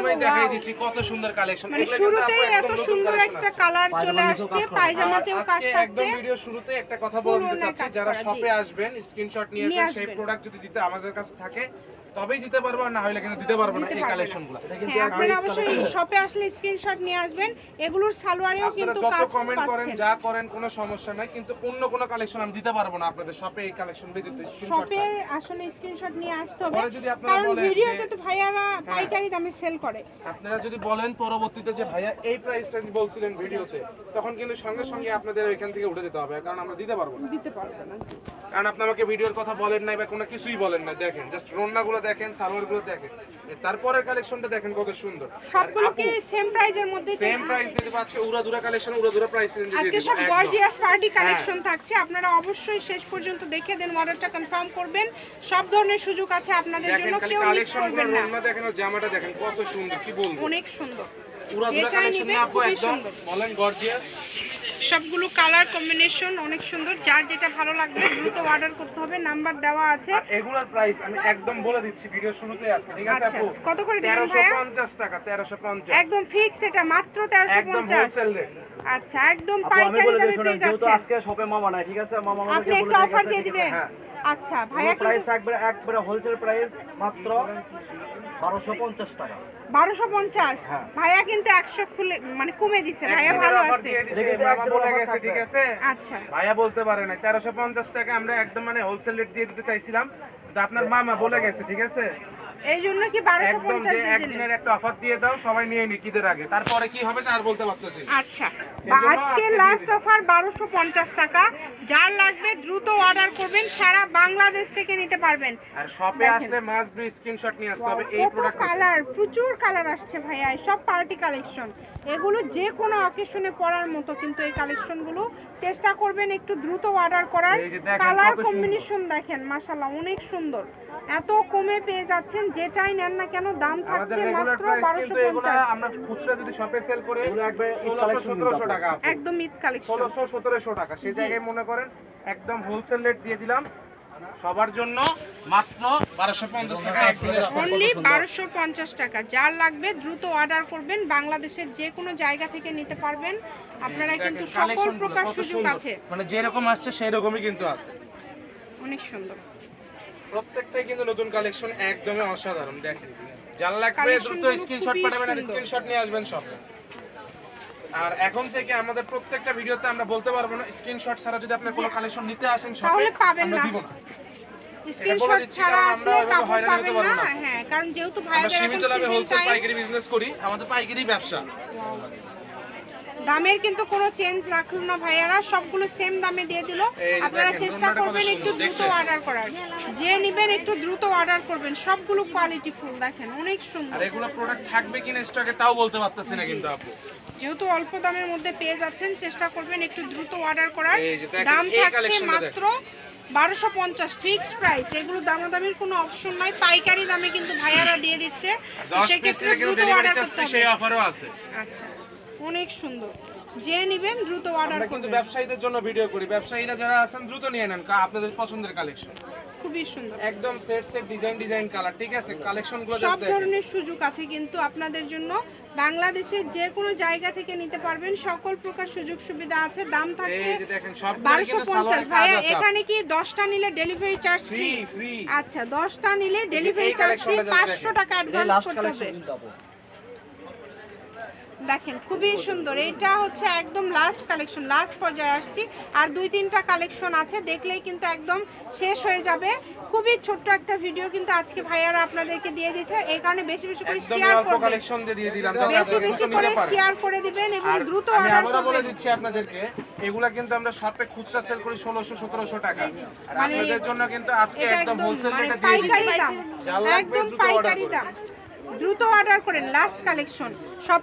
প্রথমেই দেখাই দিচ্ছি কত সুন্দর কালেকশন। মানে শুরুতেই এত সুন্দর একটা কালার চলে আসছে, পায়জামাতেও কাজ থাকছে। একদম ভিডিও শুরুতে একটা কথা বলে দিতে চাচ্ছি, যারা শপে আসবেন স্ক্রিনশট নিয়ে আসবেন, সেই প্রোডাক্ট যদি দিতে আমাদের কাছে থাকে তবেই দিতে পারবো, আর না হলে কিন্তু দিতে পারবো না এই কালেকশনগুলো। আপনারা অবশ্যই শপে আসলে স্ক্রিনশট নিয়ে আসবেন। এগুলোর সালোয়ারেও কিন্তু কাজ পাচ্ছেন। কমেন্ট করেন, পাচ্ছেন। যা করেন কোনো সমস্যা নাই, কিন্তু অন্য কোনো কালেকশন আমি দিতে পারবো না আপনাদের শপে। এই কালেকশন দিতে স্ক্রিনশট শপে আসলে স্ক্রিনশট নিয়ে আসতে হবে, পরে যদি আপনারা কারণ বলেন ভিডিওতে তো ভাইয়ারা পাইকারি দামে সেল করে। আপনারা যদি বলেন পরবর্তীতে যে ভাইয়া এই প্রাইস রেঞ্জ বলছিলেন ভিডিওতে, তখন কিন্তু সঙ্গে সঙ্গে আপনাদের ওইখান থেকে উঠে যেতে হবে, কারণ আমরা দিতে পারবো না। দিতে পারবে না, কারণ আপনি আমাকে ভিডিওর কথা বলেন নাই বা কোনো কিছুই বলেন না। দেখেন জাস্ট রন্নাগুলো দেখেন, সালোয়ারগুলো দেখেন, তারপরের কালেকশনটা দেখেন কত সুন্দর। সবগুলো কি সেম প্রাইজের মধ্যে? সেম প্রাইস দিতে পারছে, উড়াধুরা কালেকশন, উড়াধুরা প্রাইস রেঞ্জে দিয়ে আজকে দিব। সব গর্জিয়াস পার্টি কালেকশন থাকছে, আপনারা অবশ্যই শেষ পর্যন্ত দেখে দেন, অর্ডারটা কনফার্ম করবেন। সব ধরনের সুযোগ আছে আপনাদের জন্য, কেউ মিস করবেন না। রন্না দেখেন আর জামাটা দেখেন কত সুন্দর, কি বলবো, অনেক সুন্দর। উড়াধুরা কালেকশন না আপু, একদম বলেন গর্জিয়াস। সবগুলো কালার কম্বিনেশন অনেক সুন্দর, যার যেটা ভালো লাগবে দ্রুত অর্ডার করতে হবে, নাম্বার দেওয়া আছে। এগুলোর প্রাইস আমি একদম বলে দিচ্ছি, ভিডিও শুরুতেই আছে, ঠিক আছে আপু? কত করে দিবেন ভাইয়া? 1350 টাকা, 1350 একদম ফিক্স, এটা মাত্র একদম 1350। Wholesale rate. আচ্ছা, একদম পাইকারি দামে পেয়ে যাচ্ছেন। আজকে শপে মামা নাই, ঠিক আছে? মামা আমাকে আপনি বলে একটা অফার দিয়ে দিবেন। হ্যাঁ। আচ্ছা ভাইয়া, প্রাইস থাকবে একবারে হোলসেল প্রাইস মাত্র 1250 টাকা। 1250। হ্যাঁ। ভাইয়া কিন্তু 100 খুলে মানে কমে দিছে, ভাইয়া ভালো অফার আছে। দিয়ে দিছে, মামা বলে গেছে, ঠিক আছে? আচ্ছা ভাইয়া বলতে পারে না 1350 টাকা, আমরা একদম মানে হোলসেল রেট দিয়ে দিতে চাইছিলাম, কিন্তু আপনার মামা বলে গেছে, ঠিক আছে? এই জন্য কি একদম 1250 যে দিয়ে দিলেন? একদিনের একটা অফার দিয়ে দাও, সবাই নিয়ে নি ঈদের আগে, তারপরে কি হবে আর বলতে পারতেছি না। আচ্ছা, আজকে লাস্ট অফার 1250 টাকা। যার লাগবে দ্রুত অর্ডার করবেন, সারা বাংলাদেশ থেকে নিতে পারবেন। আর শপে আসলে মাস্ট বি স্ক্রিনশট নিয়ে আসতে হবে এই কত প্রোডাক্ট। কালার, প্রচুর কালার আসছে ভাইয়া, সব পার্টি কালেকশন। এগুলো যে কোনো অকেশনে পরার মতো, কিন্তু এই কালেকশনগুলো চেষ্টা করবেন একটু দ্রুত অর্ডার করার। এই যে দেখেন কালার কত সুন্দর। কম্বিনেশন দেখেন, মাশাআল্লাহ অনেক সুন্দর। এত কমে পেয়ে যাচ্ছেন, যেটাই নেন না কেন দাম আমাদের থাকছে রেগুলার মাত্র প্রাইস কিন্তু এগুলো 1250। আমরা খুচরা যদি শপে সেল করি এগুলো একবার 1600-1700 টাকা, একদম ঈদ কালেকশন। 1600-1700 টাকা। সেই জায়গায় মনে করেন একদম হোলসেল রেট দিয়ে দিলাম সবার জন্য মাত্র 1250 টাকা একদিনের offer। অনলি 1250 টাকা। যার লাগবে দ্রুত অর্ডার করবেন, বাংলাদেশের যে কোনো জায়গা থেকে নিতে পারবেন। আপনারা কিন্তু সকল কালেকশন প্রকার সুযোগ আছে, মানে যেরকম আসছে সেই রকমই কিন্তু আছে, অনেক সুন্দর। প্রত্যেকটাই কিন্তু নতুন কালেকশন, একদমই অসাধারণ। দেখেন যার লাগবে দ্রুত কালেকশনগুলো স্ক্রিনশট খুবই পাঠাবেন আর সুন্দর। স্ক্রিনশট নিয়ে আসবেন শপে। আর এখন থেকে আমাদের প্রত্যেকটা ভিডিওতে আমরা বলতে পারবো না স্ক্রিনশট ছাড়া যদি আপনি কোনো কালেকশন নিতে আসেন শপে তাহলে পাবেন আমরা না। দিব না। স্ক্রিনশট দিচ্ছি, ছাড়া কারণ আসলে আমরা কাপড় হয়রানি হতে পাবেন পারবো না। না। হ্যাঁ, কারণ যেহেতু আমরা ভাইয়াদের এখন সীমিত লাভে সিজন হোলসেল টাইম, পাইকারি বিজনেস করি, আমাদের পাইকারি ব্যবসা। দামের কিন্তু কোনো চেঞ্জ রাখলো না ভাইয়ারা, সবগুলো সেম দামে দিয়ে দিল। এই যে আপনারা দেখেন, চেষ্টা রুমালটা কত করবেন একটু সুন্দর, দ্রুত দেখছেন? অর্ডার করার, যে নেবেন একটু দ্রুত অর্ডার করবেন। সবগুলো কোয়ালিটি ফুল, দেখেন অনেক সুন্দর। আর এগুলো প্রোডাক্ট থাকবে কিনা স্টকে তাও বলতে পারতেছি না কিন্তু আপু। যেহেতু অল্প দামের মধ্যে পেয়ে যাচ্ছেন, চেষ্টা করবেন একটু দ্রুত অর্ডার করার। এই যে দেখেন, দাম এই থাকছে কালেকশনটা মাত্র 1250 ফিক্সড প্রাইস। এগুলো দামাদামির কোনো অপশন নাই, পাইকারি দামে কিন্তু ভাইয়ারা দিয়ে দিচ্ছে। 10 পিস সেক্ষেত্রে থেকে কিন্তু দ্রুত ডেলিভারি অর্ডার চার্জ করতে সেই হবে। অফারও আছে। আচ্ছা, অনেক সুন্দর। যে নেবেন দ্রুত অর্ডার আমরা কিন্তু করবেন। ব্যবসায়ীদের জন্য ভিডিও করি, ব্যবসায়ীরা যারা আছেন দ্রুত নিয়ে নেন আপনাদের পছন্দের কালেকশন। খুবই সুন্দর, একদম সেট সেট ডিজাইন কালার, ঠিক আছে? কালেকশনগুলো সব জাস্ট দেখেন। ধরনের সুযোগ আছে কিন্তু আপনাদের জন্য। বাংলাদেশের যে কোনো জায়গা থেকে নিতে পারবেন, সকল প্রকার সুযোগ সুবিধা আছে। দাম থাকছে এই যে দেখেন সবগুলো কিন্তু 1250। সালোয়ারের কাজ ভাইয়া আছে। এখানে কি 10টা নিলে delivery charge free free? Free. আচ্ছা, 10টা নিলে ডেলিভারি এই চার্জ ফ্রি, কালেকশনটা just 500 দেখেন। টাকা এটা অ্যাডভান্স লাস্ট করতে কালেকশন হবে। কিন্তু আপু। দেখেন খুবই সুন্দর, এটা হচ্ছে একদম লাস্ট কালেকশন, লাস্ট পর্যায়ে আসছি। আর 2-3টা কালেকশন আছে, দেখলেই কিন্তু একদম শেষ হয়ে যাবে। খুবই ছোট্ট একটা ভিডিও কিন্তু আজকে ভাইয়ারা আপনাদেরকে দিয়ে দিয়েছে, এই কারণে বেশি বেশি করে একদম শেয়ার অল্প করবেন, কালেকশন দিয়ে দিলাম, যাতে বেশি আপনারা বেশি দ্রুত করে নিতে পারেন। শেয়ার করে দিবেন এবং আর দ্রুত আমি অর্ডার আবারও বলে করবেন। দিচ্ছি আপনাদেরকে, এগুলা কিন্তু আমরা শপে খুচরা সেল করি 1600-1700 টাকা। আর মানে আপনাদের জন্য কিন্তু আজকে এটা একদম হোলসেল মানে রেটে দিয়ে পাইকারি দিচ্ছি। দাম, যা লাগবে একদম দ্রুত অর্ডার পাইকারি করুন। দাম। দ্রুত অর্ডার করেন, লাস্ট কালেকশন শপে।